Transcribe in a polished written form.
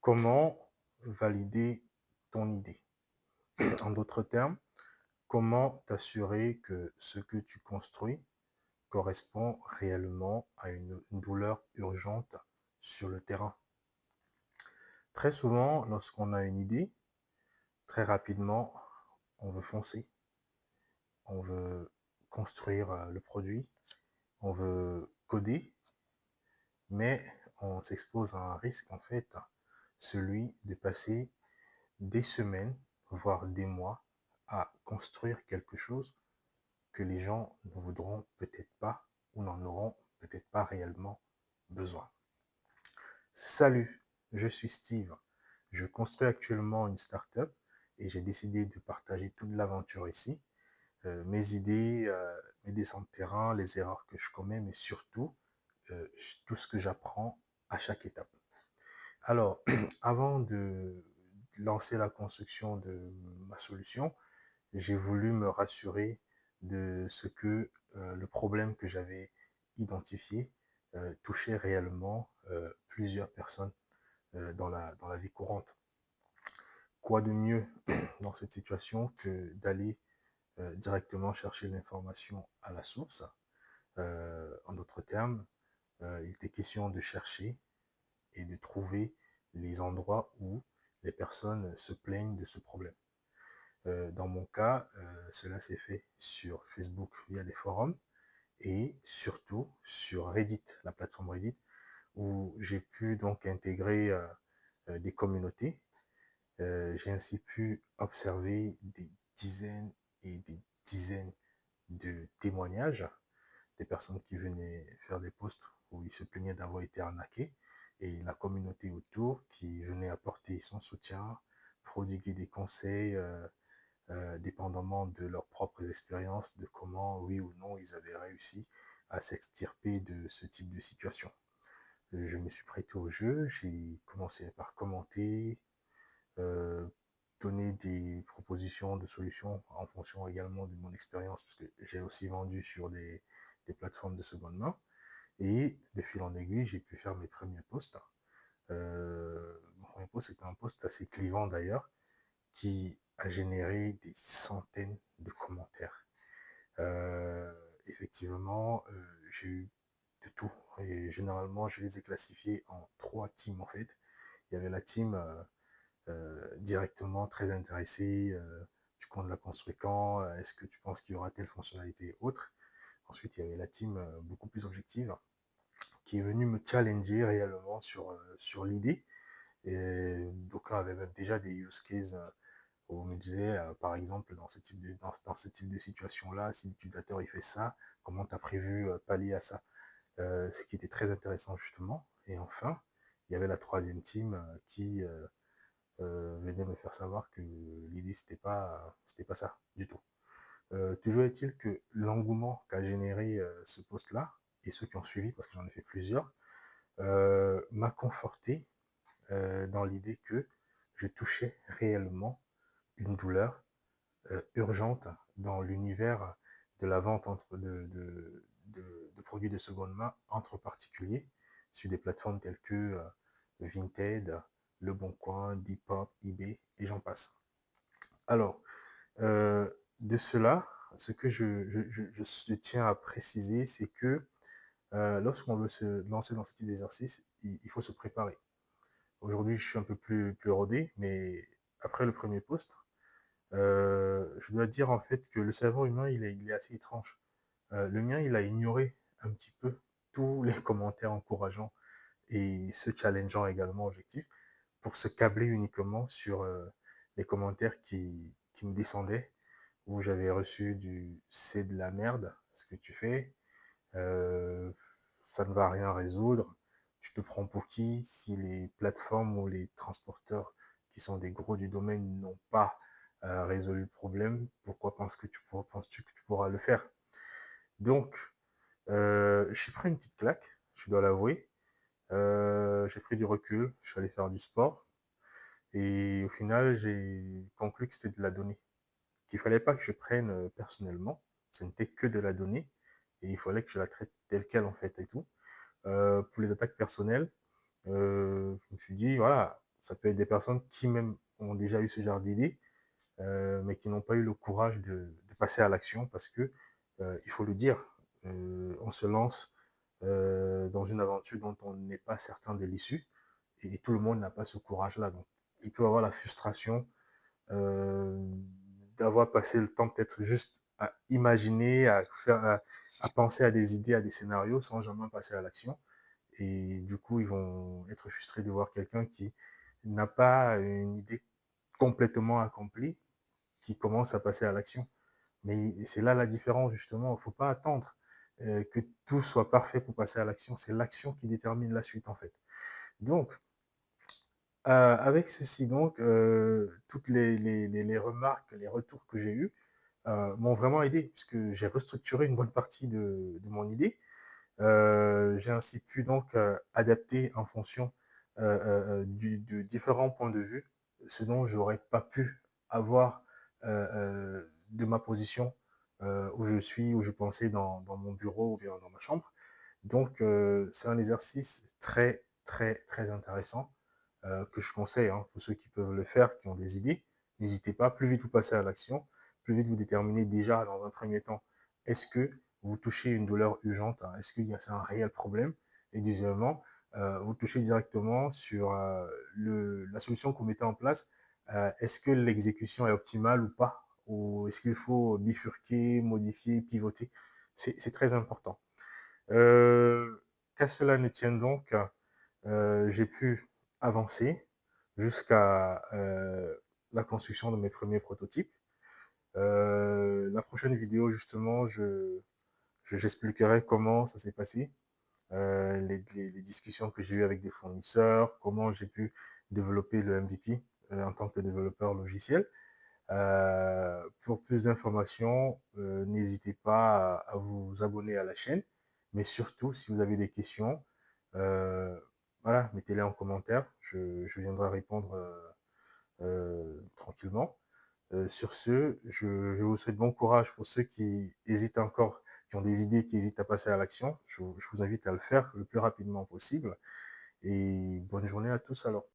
Comment valider ton idée? En d'autres termes, comment t'assurer que ce que tu construis correspond réellement à une douleur urgente sur le terrain? Très souvent, lorsqu'on a une idée, très rapidement, on veut foncer, on veut construire le produit, on veut coder, mais on s'expose à un risque, en fait, celui de passer des semaines, voire des mois, à construire quelque chose que les gens ne voudront peut-être pas ou n'en auront peut-être pas réellement besoin. Salut, je suis Steve. Je construis actuellement une startup et j'ai décidé de partager toute l'aventure ici. Mes idées, mes descentes de terrain, les erreurs que je commets, mais surtout tout ce que j'apprends à chaque étape. Alors, avant de lancer la construction de ma solution, j'ai voulu me rassurer de ce que le problème que j'avais identifié touchait réellement plusieurs personnes dans la vie courante. Quoi de mieux dans cette situation que d'aller directement chercher l'information à la source. En d'autres termes, il était question de chercher et de trouver les endroits où les personnes se plaignent de ce problème. Dans mon cas, cela s'est fait sur Facebook via les forums et surtout sur Reddit, la plateforme Reddit, où j'ai pu donc intégrer des communautés. J'ai ainsi pu observer des dizaines et des dizaines de témoignages des personnes qui venaient faire des posts où ils se plaignaient d'avoir été arnaqués et la communauté autour qui venait apporter son soutien, prodiguer des conseils dépendamment de leurs propres expériences, de comment, oui ou non, ils avaient réussi à s'extirper de ce type de situation. Je me suis prêté au jeu, j'ai commencé par commenter, euh, donner des propositions de solutions en fonction également de mon expérience, parce que j'ai aussi vendu sur des plateformes de seconde main. Et de fil en aiguille, j'ai pu faire mes premiers posts. Mon premier post, c'était un post assez clivant d'ailleurs, qui a généré des centaines de commentaires. Effectivement, j'ai eu de tout. Et généralement, je les ai classifiés en trois teams en fait. Il y avait la team directement très intéressée. Tu comptes la construire quand? Est-ce que tu penses qu'il y aura telle fonctionnalité et autres? Ensuite, il y avait la team beaucoup plus objective qui est venue me challenger réellement sur l'idée. Et d'aucuns avaient même déjà des use cases où on me disait, par exemple, dans ce type de situation-là, si l'utilisateur il fait ça, comment tu as prévu pallier à ça? Ce qui était très intéressant justement. Et enfin, il y avait la troisième team qui venait me faire savoir que l'idée c'était pas ça du tout. Toujours est-il que l'engouement qu'a généré ce post-là et ceux qui ont suivi, parce que j'en ai fait plusieurs, m'a conforté dans l'idée que je touchais réellement une douleur urgente dans l'univers de la vente de produits de seconde main entre particuliers sur des plateformes telles que Vinted, Le Bon Coin, Depop, eBay et j'en passe. Alors, de cela, ce que je tiens à préciser, c'est que lorsqu'on veut se lancer dans ce type d'exercice, il faut se préparer. Aujourd'hui, je suis un peu plus rodé, mais après le premier poste, je dois dire en fait que le cerveau humain, il est assez étrange. Le mien, il a ignoré un petit peu tous les commentaires encourageants et se challengeant également objectif pour se câbler uniquement sur les commentaires qui me descendaient, où j'avais reçu du c'est de la merde ce que tu fais, euh, ça ne va rien résoudre, tu te prends pour qui si les plateformes ou les transporteurs qui sont des gros du domaine n'ont pas résolu le problème, pourquoi penses-tu que tu pourras le faire? Donc, j'ai pris une petite claque, je dois l'avouer. J'ai pris du recul, je suis allé faire du sport et au final, j'ai conclu que c'était de la donnée, qu'il fallait pas que je prenne personnellement, ce n'était que de la donnée et il fallait que je la traite telle quelle en fait et tout. Pour les attaques personnelles, je me suis dit, voilà, Ça peut être des personnes qui même ont déjà eu ce genre d'idée, mais qui n'ont pas eu le courage de passer à l'action parce que, il faut le dire, on se lance dans une aventure dont on n'est pas certain de l'issue et tout le monde n'a pas ce courage-là. Donc, il peut avoir la frustration euh, d'avoir passé le temps peut-être juste à imaginer, à penser à des idées, à des scénarios sans jamais passer à l'action. Et du coup, ils vont être frustrés de voir quelqu'un qui n'a pas une idée complètement accomplie, qui commence à passer à l'action. Mais c'est là la différence, justement. Il ne faut pas attendre que tout soit parfait pour passer à l'action. C'est l'action qui détermine la suite, en fait. Donc, avec ceci, donc, toutes les remarques, les retours que j'ai eus m'ont vraiment aidé, puisque j'ai restructuré une bonne partie de mon idée. J'ai ainsi pu donc adapter en fonction de différents points de vue, ce dont j'aurais pas pu avoir de ma position où je suis, où je pensais dans mon bureau ou bien dans ma chambre. Donc, c'est un exercice très, très, très intéressant que je conseille pour ceux qui peuvent le faire, qui ont des idées. N'hésitez pas, plus vite vous passez à l'action, plus vite vous déterminez déjà dans un premier temps, est-ce que vous touchez une douleur urgente, est-ce qu'il y a c'est un réel problème? Et deuxièmement, vous touchez directement sur la solution que vous mettez en place. Est-ce que l'exécution est optimale ou pas? Ou est-ce qu'il faut bifurquer, modifier, pivoter? C'est très important. Qu'à cela ne tienne donc, j'ai pu avancer jusqu'à la construction de mes premiers prototypes. La prochaine vidéo, justement, j'expliquerai comment ça s'est passé, les discussions que j'ai eues avec des fournisseurs, comment j'ai pu développer le MVP en tant que développeur logiciel. Pour plus d'informations, n'hésitez pas à vous abonner à la chaîne, mais surtout, si vous avez des questions, euh, voilà, mettez-les en commentaire, je viendrai répondre tranquillement. Sur ce, je vous souhaite bon courage pour ceux qui hésitent encore, qui ont des idées, qui hésitent à passer à l'action. Je vous invite à le faire le plus rapidement possible et bonne journée à tous alors.